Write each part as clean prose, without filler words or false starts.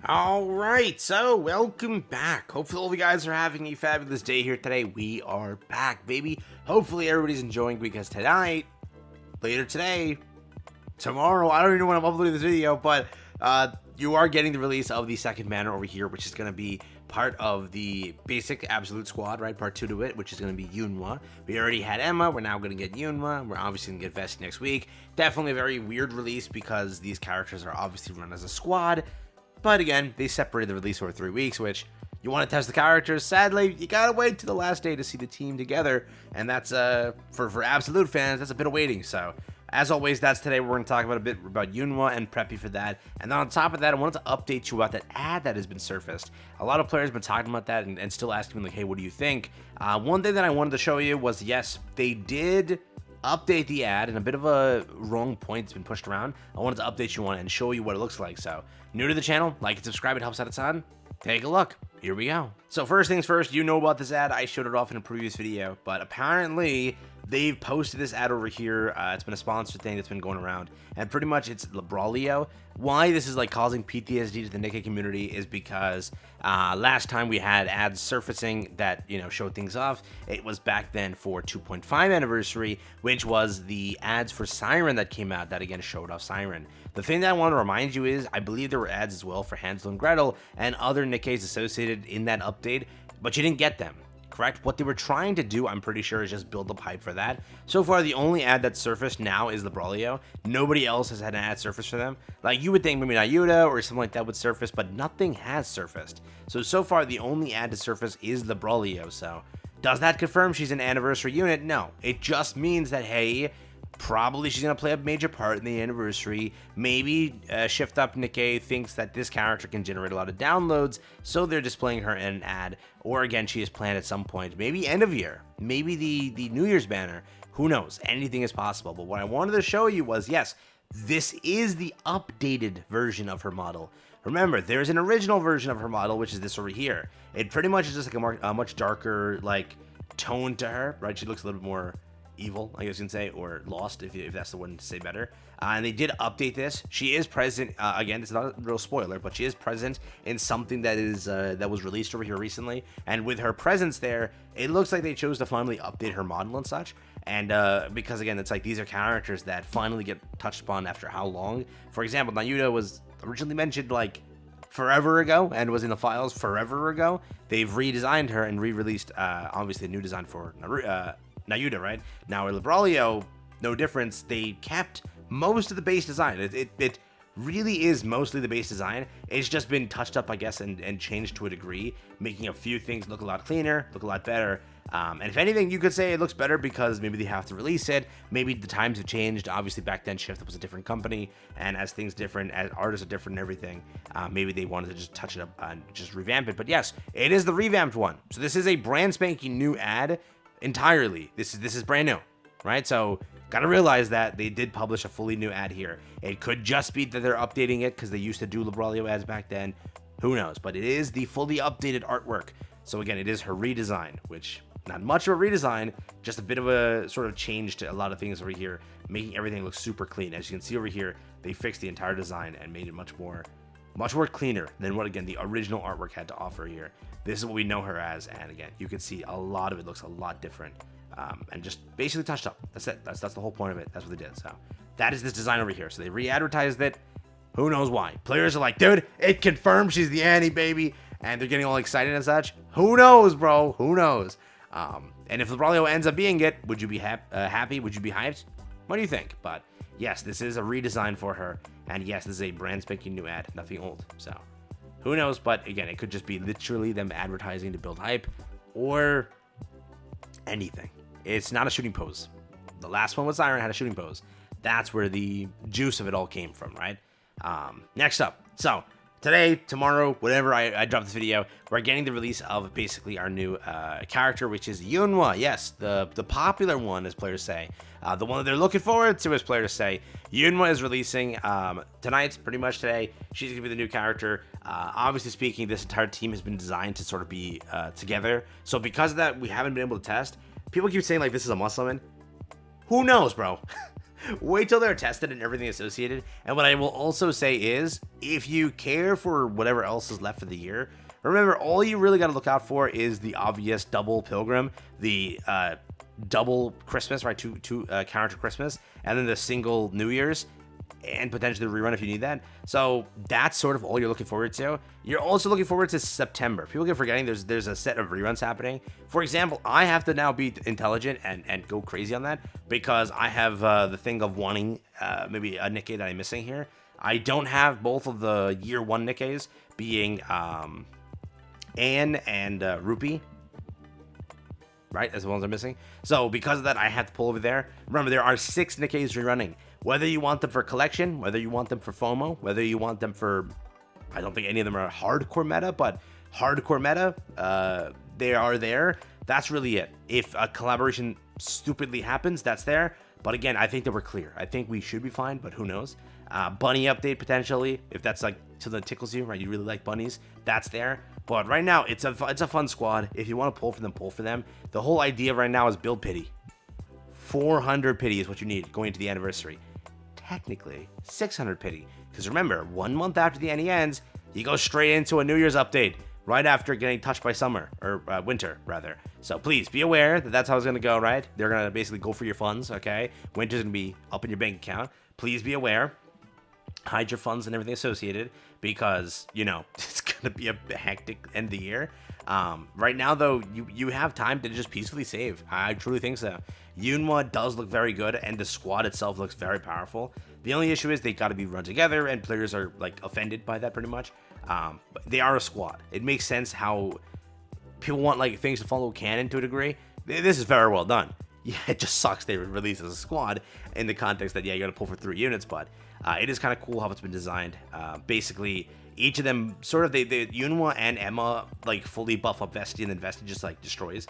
Alright, so welcome back. Hopefully all of you guys are having a fabulous day here today. We are back, baby. Hopefully everybody's enjoying because tonight, later today, tomorrow, I don't even know when I'm uploading this video, but you are getting the release of the second banner over here, which is going to be part of the basic Absolute Squad, right? Part 2 to it, which is going to be Eunhwa. We already had Emma. We're now going to get Eunhwa. We're obviously going to get Vest next week. Definitely a very weird release because these characters are obviously run as a squad. But again, they separated the release over 3 weeks, which you want to test the characters. Sadly, you gotta wait to the last day to see the team together, and that's for Absolute fans, that's a bit of waiting. So as always, that's today. We're going to talk about a bit about Eunhwa and prep you for that. And then on top of that, I wanted to update you about that ad that has been surfaced. A lot of players have been talking about that and still asking me like, hey, what do you think? One thing that I wanted to show you was, yes, they did update the ad, and a bit of a wrong point has been pushed around. I wanted to update you on it and show you what it looks like. So new to the channel, like and subscribe, it helps out a ton. Take a look. Here we go. So first things first, you know about this ad. I showed it off in a previous video, but apparently they've posted this ad over here. It's been a sponsored thing that's been going around, and pretty much it's Lebrolio. Why this is like causing PTSD to the Nikke community is because last time we had ads surfacing that, you know, showed things off. It was back then for 2.5 anniversary, which was the ads for Siren that came out that again showed off Siren. The thing that I want to remind you is I believe there were ads as well for Hansel and Gretel and other Nikkes associated in that update, but you didn't get them. Correct? What they were trying to do, I'm pretty sure, is just build up hype for that. So far, the only ad that's surfaced now is Lebrolio. Nobody else has had an ad surface for them. Like, you would think maybe Nayuda or something like that would surface, but nothing has surfaced. So far, the only ad to surface is Lebrolio. So, does that confirm she's an anniversary unit? No. It just means that, hey, probably she's going to play a major part in the anniversary. Maybe Shift Up Nikke thinks that this character can generate a lot of downloads, so they're displaying her in an ad. Or again, she is planned at some point, maybe end of year, maybe the New Year's banner. Who knows? Anything is possible. But what I wanted to show you was, yes, this is the updated version of her model. Remember, there's an original version of her model, which is this over here. It pretty much is just like a much darker like tone to her, right? She looks a little bit more evil, I guess you can say, or lost, if that's the one to say better. And they did update this. She is present, again, it's not a real spoiler, but she is present in something that is that was released over here recently. And with her presence there, it looks like they chose to finally update her model and such. And because again, it's like these are characters that finally get touched upon after how long. For example, Nayuda was originally mentioned like forever ago and was in the files forever ago. They've redesigned her and re-released obviously a new design for Nayuda, right? Now with Lebrolio, no difference. They kept most of the base design. It really is mostly the base design. It's just been touched up, I guess, and changed to a degree, making a few things look a lot cleaner, look a lot better. And if anything, you could say it looks better because maybe they have to release it. Maybe the times have changed. Obviously, back then, Shift was a different company, and as things different, as artists are different and everything, maybe they wanted to just touch it up and just revamp it. But yes, it is the revamped one. So this is a brand spanking new ad entirely. This is brand new, right? So gotta realize that they did publish a fully new ad here. It could just be that they're updating it because they used to do Lebrolio ads back then. Who knows? But it is the fully updated artwork. So again, it is her redesign, which not much of a redesign, just a bit of a sort of change to a lot of things over here, making everything look super clean. As you can see over here, they fixed the entire design and made it much more cleaner than what, again, the original artwork had to offer here. This is what we know her as, and again, you can see a lot of it looks a lot different, and just basically touched up. That's it. That's the whole point of it. That's what they did. So that is this design over here. So they re-advertised it. Who knows why? Players are like, dude, it confirmed she's the Annie, baby, and they're getting all excited and such. Who knows, bro? Who knows? And if Lebrolio ends up being it, would you be happy? Would you be hyped? What do you think? But yes, this is a redesign for her, and yes, this is a brand spanking new ad, nothing old. So who knows? But again, it could just be literally them advertising to build hype, or anything. It's not a shooting pose. The last one with Siren had a shooting pose. That's where the juice of it all came from, right? Next up, so today, tomorrow, whenever I drop this video, we're getting the release of basically our new character, which is Eunhwa. Yes, the popular one, as players say. The one that they're looking forward to, as players say. Eunhwa is releasing tonight, pretty much today. She's going to be the new character. Obviously speaking, this entire team has been designed to sort of be together. So because of that, we haven't been able to test. People keep saying, like, this is a Muslim. Who knows, bro? Wait till they're tested and everything associated. And what I will also say is, if you care for whatever else is left for the year, remember, all you really got to look out for is the obvious double Pilgrim, the double Christmas, right? Two character Christmas, and then the single New Year's, and potentially the rerun if you need that. So that's sort of all you're looking forward to. You're also looking forward to September. People get forgetting there's a set of reruns happening. For example, I have to now be intelligent and go crazy on that because I have the thing of wanting maybe a Nikke that I'm missing here. I don't have both of the year one Nikkes, being Anne and Rupee, right, as the ones I'm missing. So because of that, I have to pull over there. Remember, there are 6 Nikkes rerunning. Whether you want them for collection, whether you want them for FOMO, whether you want them for, I don't think any of them are hardcore meta, but hardcore meta, they are there. That's really it. If a collaboration stupidly happens, that's there. But again, I think that we're clear. I think we should be fine, but who knows? Bunny update potentially, if that's like something that tickles you, right? You really like bunnies, that's there. But right now, it's a fun squad. If you want to pull for them, pull for them. The whole idea right now is build pity. 400 pity is what you need going into the anniversary. Technically, 600 pity. Because remember, 1 month after the NE ends, you go straight into a New Year's update. Right after getting touched by summer, or winter, rather. So please, be aware that that's how it's going to go, right? They're going to basically go for your funds, okay? Winter's going to be up in your bank account. Please be aware. Hide your funds and everything associated, because, you know, it's going to be a hectic end of the year. Right now, though, you have time to just peacefully save. I truly think so. Eunhwa does look very good, and the squad itself looks very powerful. The only issue is they got to be run together, and players are, like, offended by that pretty much. But they are a squad. It makes sense how people want, like, things to follow canon to a degree. This is very well done. Yeah, it just sucks they were released as a squad in the context that, yeah, you got to pull for 3 units, but it is kind of cool how it's been designed. Basically, each of them sort of, they Eunhwa and Emma, like, fully buff up Vesti, and then Vesti just, like, destroys.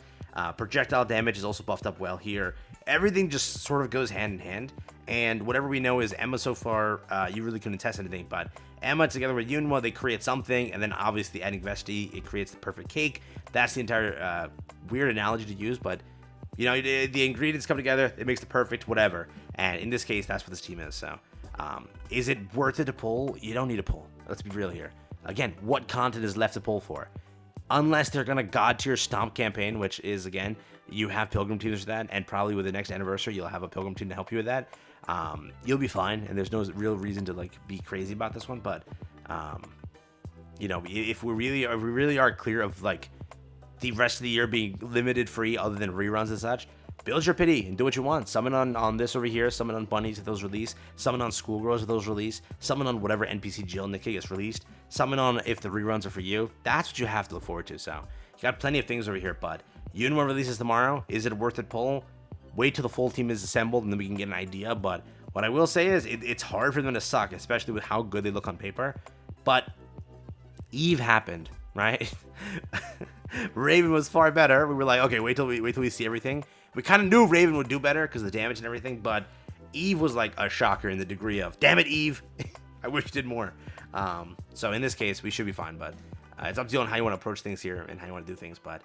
Projectile damage is also buffed up well here. Everything just sort of goes hand in hand, and whatever we know is Emma so far, you really couldn't test anything, but Emma together with Eunhwa, they create something, and then obviously adding Vesti, it creates the perfect cake. That's the entire weird analogy to use, but you know, the ingredients come together, it makes the perfect whatever, and in this case, that's what this team is. So is it worth it to pull? You don't need to pull. Let's be real here. Again, what content is left to pull for? Unless they're gonna god tier stomp campaign, which is, again, you have Pilgrim teams for that, and probably with the next anniversary, you'll have a Pilgrim team to help you with that. You'll be fine, and there's no real reason to, like, be crazy about this one. But you know, if we really are clear of, like, the rest of the year being limited free other than reruns and such, build your pity and do what you want. Summon on this over here, summon on bunnies if those release, summon on schoolgirls if those release, summon on whatever NPC Jill Nikke gets released, summon on if the reruns are for you. That's what you have to look forward to. So you got plenty of things over here, bud. Eunhwa releases tomorrow. Is it worth it pull? Wait till the full team is assembled and then we can get an idea. But what I will say is it's hard for them to suck, especially with how good they look on paper. But Eve happened, right? Raven was far better. We were like, okay, wait till we see everything. We kind of knew Raven would do better because of the damage and everything, but Eve was like a shocker in the degree of, damn it, Eve. I wish you did more. So in this case, we should be fine, but it's up to you on how you want to approach things here and how you want to do things. But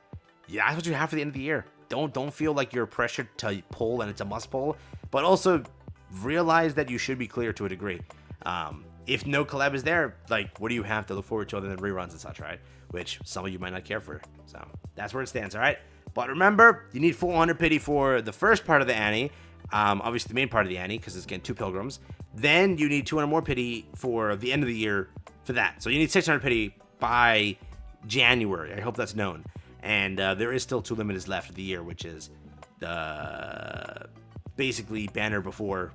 yeah, that's what you have for the end of the year. Don't feel like you're pressured to pull and it's a must pull, but also realize that you should be clear to a degree. If no collab is there, like, what do you have to look forward to other than reruns and such, right? Which some of you might not care for. So that's where it stands, all right? But remember, you need full 100 pity for the first part of the Annie. Obviously, the main part of the Annie, because it's getting 2 Pilgrims. Then you need 200 more pity for the end of the year for that. So you need 600 pity by January. I hope that's known. And there is still 2 limiteds left of the year, which is basically banner before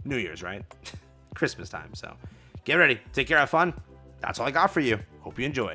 New Year's, right? Christmas time. So get ready. Take care. Have fun. That's all I got for you. Hope you enjoyed.